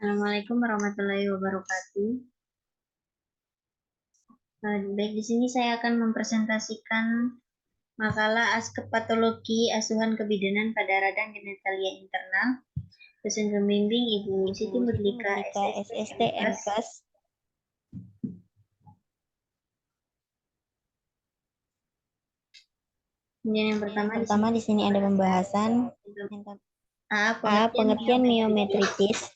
Assalamualaikum warahmatullahi wabarakatuh. Baik, di sini saya akan mempresentasikan makalah Askep Patologi Asuhan Kebidanan pada Radang Genitalia Internal. Dosen pembimbing Ibu Siti Mudlika, SST MKes. Kemudian yang pertama di sini ada pembahasan pengertian miometritis.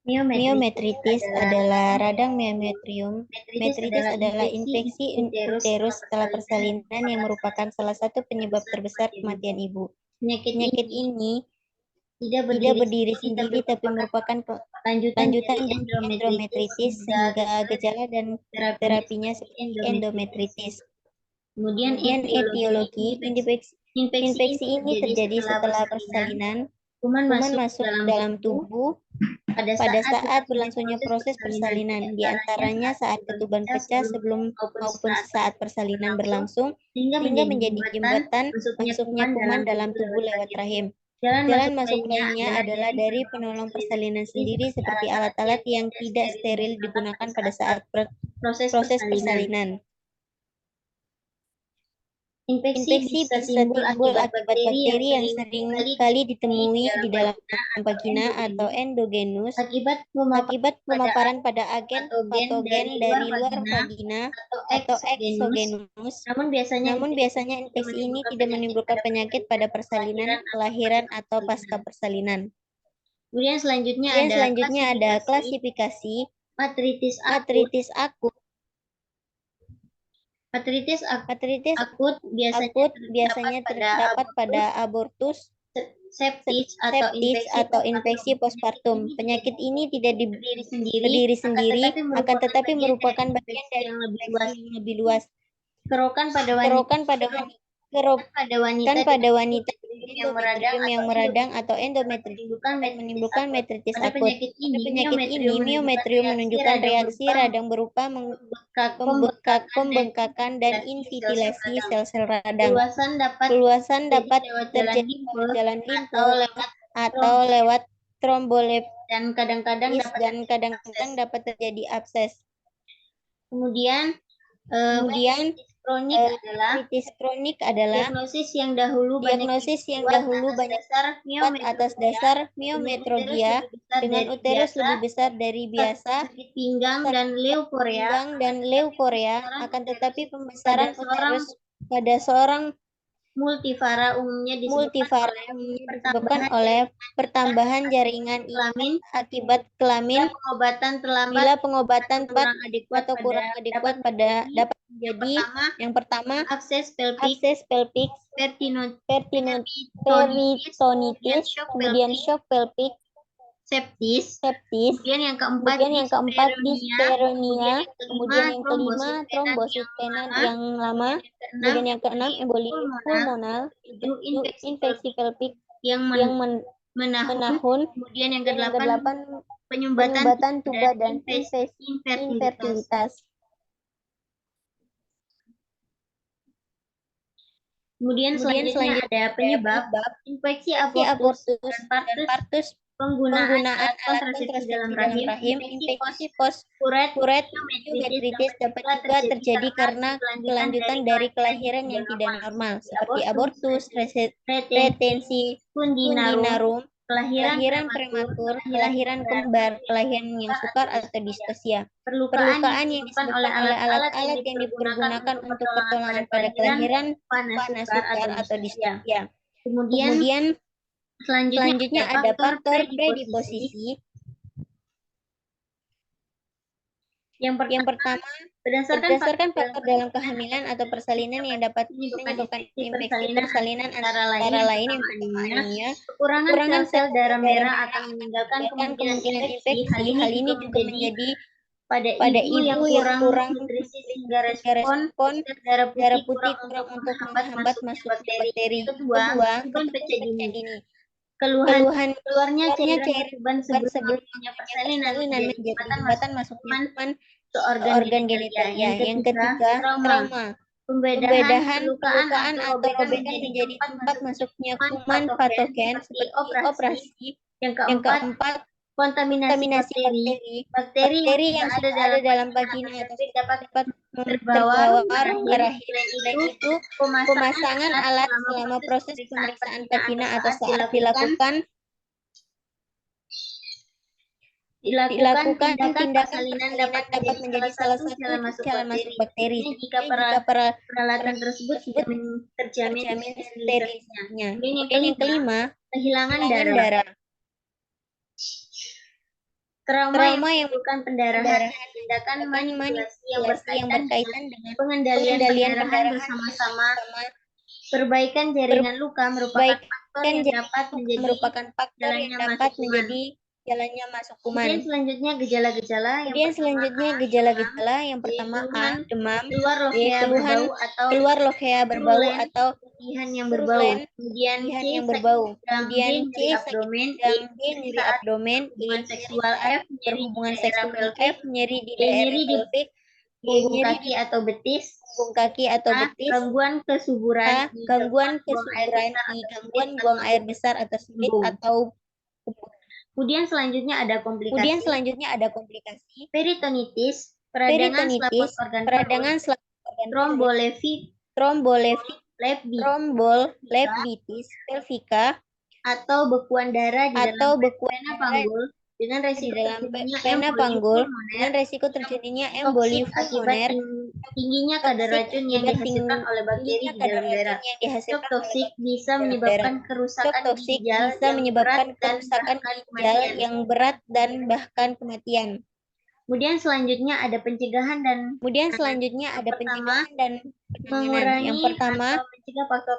Miometritis adalah radang miometrium. Metritis adalah infeksi uterus setelah persalinan yang merupakan salah satu penyebab terbesar kematian ibu. Penyakit ini tidak berdiri sendiri tapi merupakan lanjutan dari endometritis sehingga gejala dan terapinya seperti endometritis. Kemudian etiologi infeksi ini terjadi setelah persalinan. Kuman masuk dalam tubuh pada saat berlangsungnya proses persalinan, di antaranya saat ketuban pecah sebelum maupun saat persalinan berlangsung, sehingga menjadi jembatan masuknya kuman dalam tubuh lewat rahim. Jalan masuk lainnya adalah dari penolong persalinan sendiri seperti alat-alat yang tidak steril digunakan pada saat proses persalinan. Infeksi bisa timbul akibat bakteri yang sering kali ditemui di dalam vagina atau endogenus akibat pemaparan pada agen patogen dari luar vagina atau eksogenus. Namun biasanya infeksi ini tidak menimbulkan penyakit pada persalinan, kelahiran, atau pasca persalinan. Kemudian selanjutnya ada klasifikasi artritis akut. Artritis akut biasanya terdapat pada abortus, septis atau infeksi postpartum. Penyakit ini tidak berdiri sendiri, akan tetapi merupakan bagian dari infeksi yang lebih luas. Kerokan pada wanita endometrium yang meradang atau endometritis menimbulkan metritis akut. Pada penyakit ini, miometrium menunjukkan reaksi radang berupa pembengkakan dan invitilasi sel-sel radang. Keluasan dapat terjadi lewat jalan limpa atau lewat tromboleptis dan kadang-kadang dapat terjadi abses. Kemudian artritis kronik adalah diagnosis yang dahulu banyak atas dasar miometrogia dengan uterus lebih besar dari biasa, sakit pinggang dan leukorea, akan tetapi pembesaran uterus pada seorang multivara umumnya disebabkan oleh pertambahan jaringan kelamin akibat kelamin. Bila pengobatan kurang adekuat dapat menjadi yang pertama akses pelvik, peritonitis, kemudian shock pelvik, septis, kemudian yang keempat disperenia, kemudian yang kelima trombosit vena yang lama, kemudian yang keenam emboli pulmonal, infeksi pelvik yang menahun, kemudian yang kedelapan penyumbatan tuba dan infertilitas. Kemudian selanjutnya ada penyebab infeksi abortus dan partus, penggunaan alat kontrasepsi dalam rahim, infeksi postpuret, miometritis dapat juga terjadi karena kelanjutan dari kelahiran yang tidak normal, seperti abortus, retensi fundinarum, kelahiran prematur, kelahiran kembar, kelahiran yang sukar atau distosia. Perlukaan yang disebabkan oleh alat-alat yang dipergunakan untuk pertolongan pada kelahiran panas sukar atau distosia. Kemudian selanjutnya ada faktor predisposisi. Yang pertama, berdasarkan faktor dalam kehamilan atau persalinan yang dapat menyebabkan infeksi persalinan antara lain yang pertama anemia, kekurangan sel darah merah akan meninggalkan kemungkinan infeksi. Hal ini juga menjadi pada ibu yang kurang nutrisi sehingga respon darah putih kurang untuk menghambat masuknya bakteri. Kedua, penyebab pecah dini. Keluhan keluarnya cairan korban sebelum persalinan menjadi jembatan masuknya kuman ke organ genitalia. Yang ketiga, trauma. Pembedahan, pelukaan atau robekan menjadi tempat masuknya kuman patogen seperti operasi. Yang keempat, kontaminasi bakteri. Bakteri yang sudah ada dalam vagina atau dapat terbawa rahim. Selain itu, pemasangan alat selama proses pemeriksaan vagina atau saat dilakukan tindakan persalinan dapat menjadi salah satu jalan masuk bakteri. Jika peralatan tersebut tidak terjamin sterilisasinya. Kemudian yang kelima, kehilangan darah. Trauma yang bukan pendarahan, tindakan manipulasi yang berkaitan dengan pengendalian pendarahan bersama-sama perbaikan jaringan luka merupakan faktor yang dapat menjadi jalannya masuk kuman. Kemudian selanjutnya gejala-gejala yang pertama A, demam, B, keluar lochea berbau atau putihan yang berbau, kemudian C, sakit abdomen, D, nyeri abdomen, E, seksual F, berhubungan seksual F, nyeri di daerah pelvik, punggung kaki atau betis, gangguan kesuburan, gangguan buang air besar atau sempit atau kemudian selanjutnya ada komplikasi. Peritonitis, peradangan selaput organ trombolebitis pelvika atau bekuan darah di dalam vena panggul dengan resiko terjadinya emboli pulmoner, tingginya kadar racun yang dihasilkan oleh bakteri di dalam darah. Shock toksik bisa menyebabkan kerusakan ginjal yang berat dan bahkan kematian. Kemudian selanjutnya ada pencegahan dan penanganan. Yang pertama,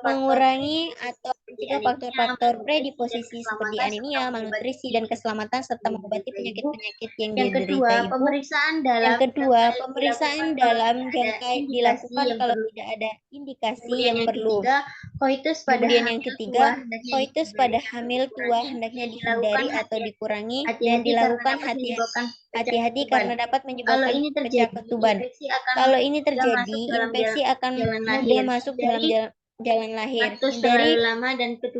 mengurangi atau mencegah faktor-faktor predisposisi seperti anemia, malnutrisi, dan keselamatan serta mengobati penyakit-penyakit yang diderita ibu. Yang kedua, pemeriksaan dalam jangka dilakukan kalau tidak ada indikasi yang perlu. Kemudian yang ketiga, koitus pada hamil tua hendaknya dihindari atau dikurangi dan dilakukan hati-hati karena dapat menyebabkan pecah ketuban. Kalau ini terjadi, infeksi akan mudah masuk dalam jalan lahir. Hindari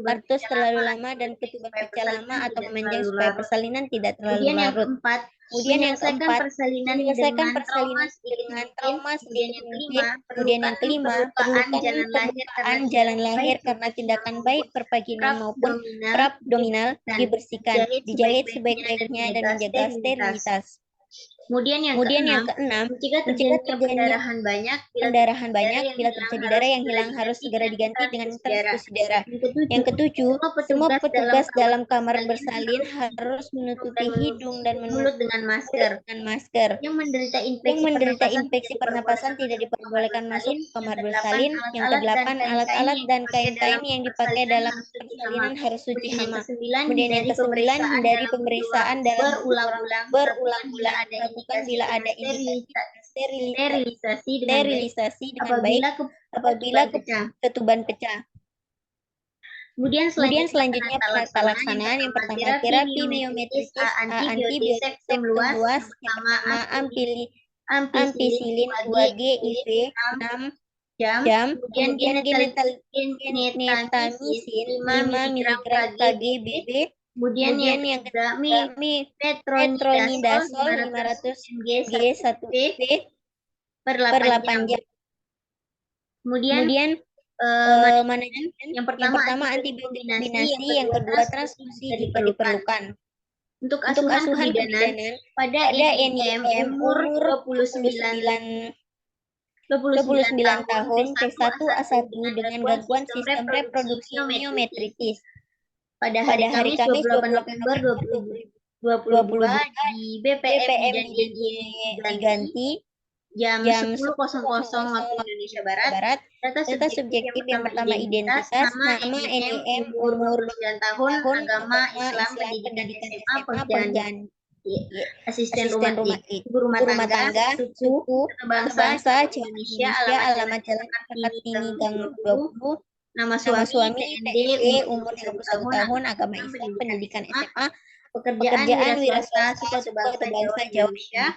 artus terlalu lama dan ketuban pecah lama atau memanjang supaya persalinan tidak terlalu larut. Kemudian yang keempat, menyelesaikan persalinan dengan trauma sedikit mungkin. Kemudian yang kelima, pembukaan jalan lahir karena tindakan baik pervaginal maupun perabdominal dibersihkan, dijahit sebaik-baiknya dan menjaga sterilitas. Kemudian yang keenam, mencegah terjadinya pendarahan banyak. Bila terjadi darah yang hilang harus segera diganti dengan transfusi darah. Yang ketujuh, semua petugas dalam kamar bersalin harus menutupi hidung dan mulut dengan masker. Yang menderita infeksi pernapasan tidak diperbolehkan masuk kamar bersalin. Yang kedelapan, alat-alat dan kain-kain yang dipakai dalam persalinan harus suci hama. Kemudian yang kesembilan, hindari pemeriksaan dalam berulang-ulang bila ada sterilisasi dengan baik apabila ketuban pecah. Kemudian selanjutnya penata laksanaan. Yang pertama, terapi miometritis antibiotik luas. Yang pertama, ampicillin 2G IV 6 jam. Kemudian gentamicin 5 mg Kg BB. Kemudian yang kedua, metronidazol 500 mg 1 p per 8 jam. Kemudian yang pertama antibiotik kombinasi, yang kedua transfusi jika diperlukan. Untuk asuhan kebidanan pada NIMM umur 29 tahun T1A1 dengan gangguan sistem reproduksi miometritis. Pada hari Kamis 28 November 2020 22 di BPM diganti jam 10.00 waktu Indonesia Barat. Data subjektif yang pertama identitas, nama, NIM, umur 29 tahun, agama Islam, pendidikan SMA, pekerjaan asisten rumah tangga, suku, bangsa, Indonesia, alamat Jalan Kartini Gang 20, nama suami, TND, umur 31 tahun, agama Islam, pendidikan SMA, pekerjaan wira swasta, suku bangsa Jawa Indonesia.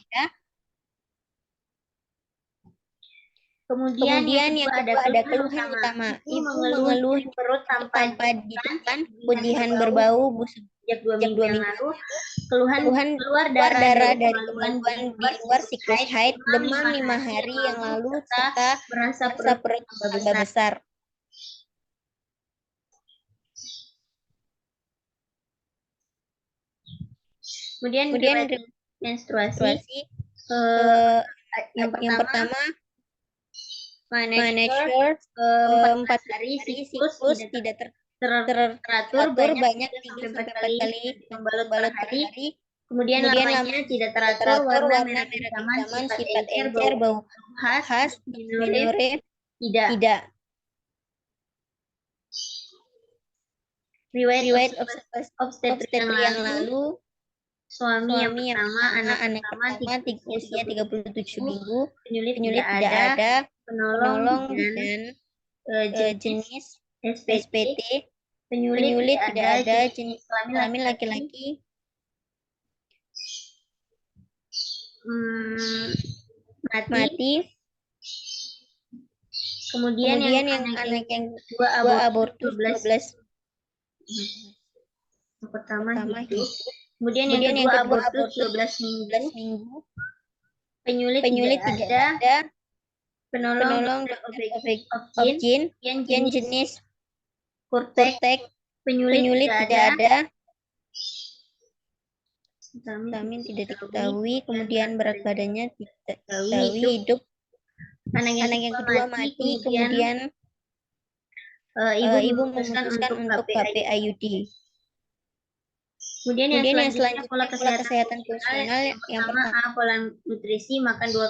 Kemudian yang kedua ada keluhan utama. Ibu mengeluh perut tanpa ditekan, putihan berbau busuk sejak 2 minggu yang lalu. Keluhan keluar darah dari kemaluan di luar siklus haid, demam 5 hari yang lalu, serta merasa perut tambah besar. Kemudian menstruasi. Yang pertama Manager 4 hari siklus tidak teratur, banyak 3-4 kali membalut per hari. Kemudian lamanya tidak teratur, warna merah pinjaman, sifat encer, bau khas, minore tidak. Riwayat obstetrik yang lalu, suami yang pertama, anak pertama usia 37 minggu, penyulit tidak ada, penolong dan jenis SPT, penyulit tidak ada, jenis kelamin laki-laki, mati. Kemudian yang anak yang dua abortus 12. Yang pertama hidup. Kemudian yang kedua abortus 12 minggu. Penyulit tidak ada. Penolong of jin yang jenis kurtek. Penyulit tidak ada. Vitamin tidak diketahui. Kemudian berat badannya tidak diketahui. Hidup. Anak yang kedua mati. Kemudian ibu memutuskan untuk KPIUD. Kemudian yang selanjutnya pola kesehatan fungsional. Yang pertama pola nutrisi, makan 2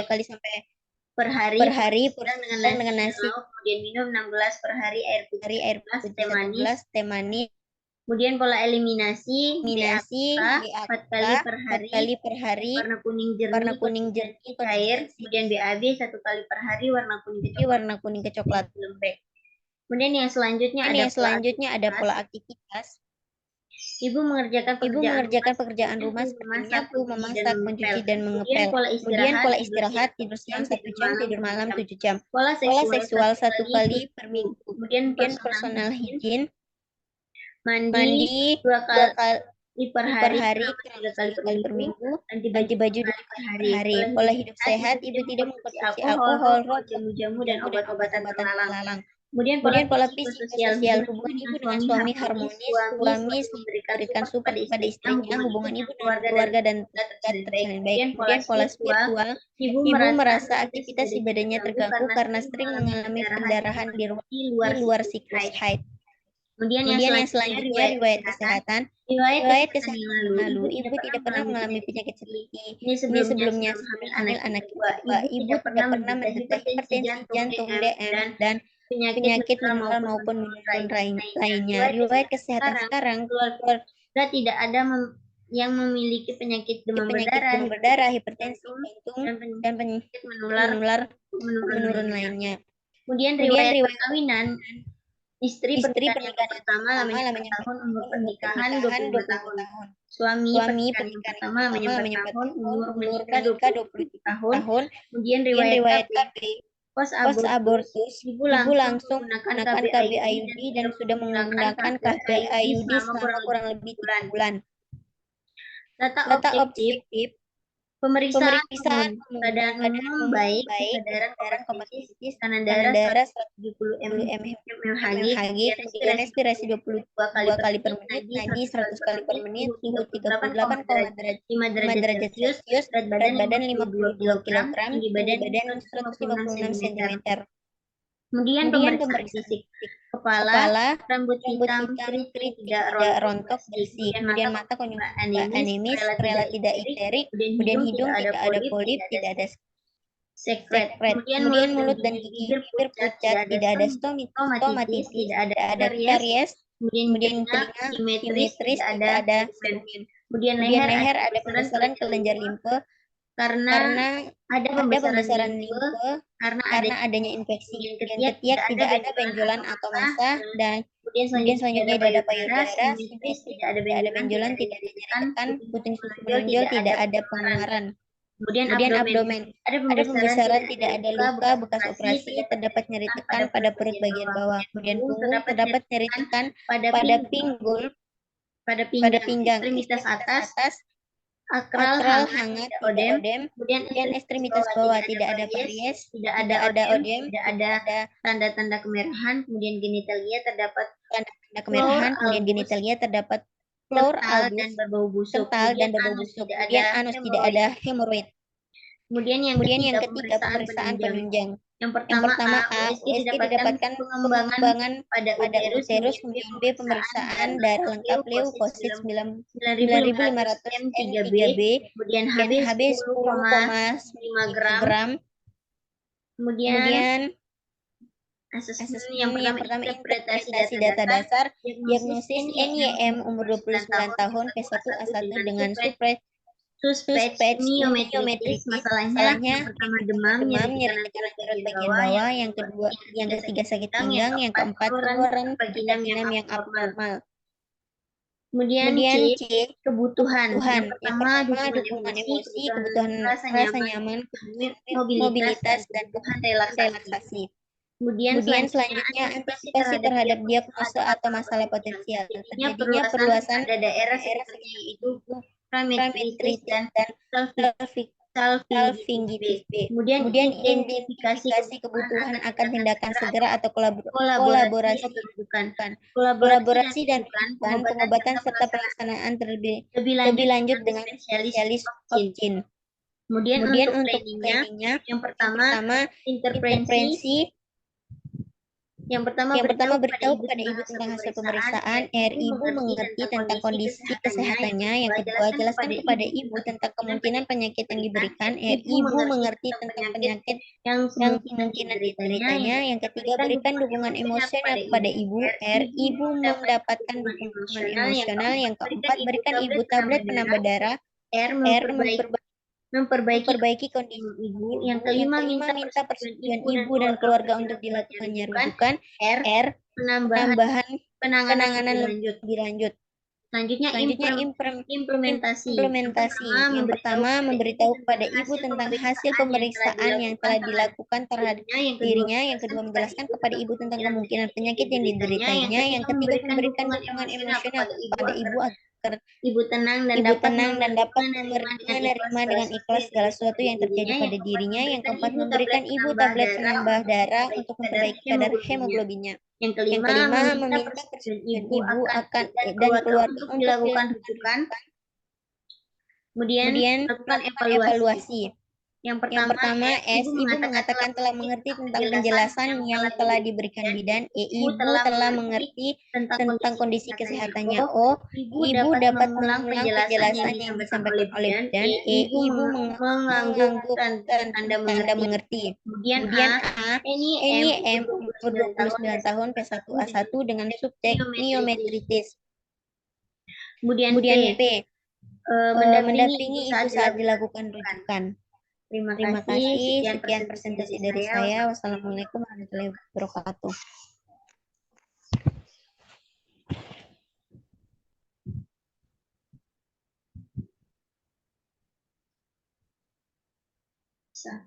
kali sampai per hari dengan nasi, kemudian minum 16 per hari air putih 11 teh manis. Kemudian pola eliminasi, BAK 4 kali per hari, warna kuning jernih cair, kemudian BAB 1 kali per hari, warna kuning ke coklat lembek. Kemudian yang selanjutnya ada pola aktivitas. Ibu mengerjakan pekerjaan rumah seperti menyapu, memasak, mencuci, dan mengepel. Kemudian pola istirahat, tidur siang 1 jam, tidur malam 7 jam. Pola seksual 1 kali per minggu. Kemudian personal hygiene, mandi 2 kali per hari, 3 kali per minggu, ganti baju 2 kali per hari. Pola hidup sehat, ibu tidak mengkonsumsi alkohol, rokok, jamu, dan obat-obatan penghalang. Kemudian pola psikososial, hubungan ibu dengan suami harmonis, suami memberikan support pada istrinya, hubungan ibu dengan keluarga dan terjalin baik. Kemudian pola spiritual, ibu merasa aktivitas ibadahnya terganggu karena sering mengalami pendarahan di luar siklus haid. Kemudian yang selanjutnya riwayat kesehatan. Riwayat kesehatan yang lalu, ibu tidak pernah mengalami penyakit seperti ini sebelumnya hamil anak kedua. Ibu tidak pernah menderita hipertensi jantung, DM, dan penyakit menular maupun menurun lainnya. Riwayat kesehatan sekarang, keluarga tidak ada yang memiliki penyakit demam berdarah, hipertensi jantung, dan penyakit menular menurun lainnya. Kemudian riwayat perkawinan, istri pernikahan pertama lamanya 4 tahun, umur pernikahan 20 tahun. Suami pernikahan pertama lamanya 4 tahun, umur menikah 23 tahun. Kemudian riwayat KB. Post abortus, ibu langsung menggunakan KBIUD dan sudah menggunakan KBIUD selama kurang lebih 3 bulan. Data objektif, pemeriksaan keadaan umum baik, kesadaran kompetensi, tekanan darah 170 mHg, respirasi 22 kali per menit, nadi 100 kali per menit, suhu 38,5 derajat Celcius, berat badan 52 kg, tinggi badan 156 cm. Kemudian pemeriksaan fisik. Kepala, rambut hitam, keriting, tidak rontok, bersih. Kemudian mata konyol anemis, rela tidak ikterik. Kemudian hidung tidak ada polip, tidak ada sekret. Kemudian mulut dan gigi bibir pucat, tidak ada stomatitis, tidak ada karies. Kemudian telinga simetris, tidak ada segmen. Kemudian leher ada pembesaran kelenjar limfe karena ada pembesaran limfe karena adanya infeksi. Kemudian ketiak tidak ada benjolan atau massa, dan kemudian selanjutnya ada payudara, simis tidak ada benjolan, tidak ada nyeri tekan, puting susu menonjol, tidak ada pengeluaran. Kemudian abdomen ada pembesaran, tidak ada luka bekas operasi, terdapat nyeri tekan pada perut bagian bawah. Kemudian punggung terdapat nyeri tekan pada pinggul, pada pinggang, ekstremitas atas, akral hangat, tidak odem. Kemudian ekstremitas bawah tidak ada paries, tidak ada odem, tidak ada tanda-tanda kemerahan. Kemudian genitalia terdapat tanda-tanda kemerahan. Kemudian genitalia terdapat flor albus dan berbau busuk. Kemudian anus tidak ada hemoroid. Kemudian yang ketiga pemeriksaan penunjang. Yang pertama A, USG didapatkan pengembangan pada uterus. Kemudian B, pemeriksaan darah lengkap leukosit 9.500 M3B. Kemudian HB 10,5 gram. Kemudian asesmen yang pertama interpretasi data dasar, diagnosis NYM umur 29 tahun, P1A1 dengan suspek myometritis. Masalahnya yang pertama demam, nyeri tekan perut bagian bawah, yang ketiga sakit pinggang, yang keempat keluaran vaginam yang abnormal. Kemudian C, kebutuhan. Yang pertama dukungan emosi, kebutuhan rasa nyaman, mobilitas, dan kebutuhan relaksasi. Kemudian selanjutnya antisipasi terhadap diagnosa atau masalah potensial. Terjadinya perluasan pada daerah sekitarnya, yaitu parametritis dan salpingitis B. Kemudian identifikasi kebutuhan akan tindakan segera atau kolaborasi dan pengobatan serta pelaksanaan lebih lanjut dengan spesialis OBGYN. Kemudian untuk trainingnya, yang pertama intervensi. Yang pertama beritahu kepada ibu tentang hasil pemeriksaan, ibu mengerti tentang kondisi kesehatannya. Yang kedua, jelaskan kepada ibu tentang kemungkinan penyakit yang diberikan. Ibu mengerti tentang penyakit yang kemungkinan dideritanya. Yang ketiga, berikan dukungan emosional kepada ibu. Ibu mendapatkan dukungan emosional. Yang keempat, berikan ibu tablet penambah darah. Memperbaiki kondisi ibu. Yang kelima, minta persetujuan ibu dan keluarga untuk dilakukannya rujukan. Penambahan penanganan lebih lanjut. Selanjutnya implementasi. Yang pertama, memberitahu kepada ibu tentang hasil pemeriksaan yang telah dilakukan terhadap dirinya. Yang kedua, menjelaskan kepada ibu tentang kemungkinan penyakit yang dideritanya. Yang ketiga, memberikan dukungan emosional kepada ibu agar ibu tenang dan dapat menerima dengan ikhlas segala sesuatu yang terjadi pada dirinya. Yang keempat, memberikan ibu tablet penambah darah untuk memperbaiki kadar hemoglobinnya. Yang kelima, meminta persetujuan ibu dan keluarga untuk dilakukan rujukan. Kemudian lakukan evaluasi. Yang pertama, ibu mengatakan telah mengerti tentang penjelasan yang telah diberikan bidan. Ibu telah mengerti tentang kondisi kesehatannya. Ibu dapat mengulang penjelasan yang disampaikan oleh bidan. Ibu mengangguk tanda mengerti. Kemudian A, NYM umur 29 tahun, P1A1 dengan subjek myometritis. Kemudian P, mendampingi ibu saat dilakukan rujukan. Terima kasih. Sekian presentasi dari saya. Wassalamualaikum warahmatullahi wabarakatuh. Bisa.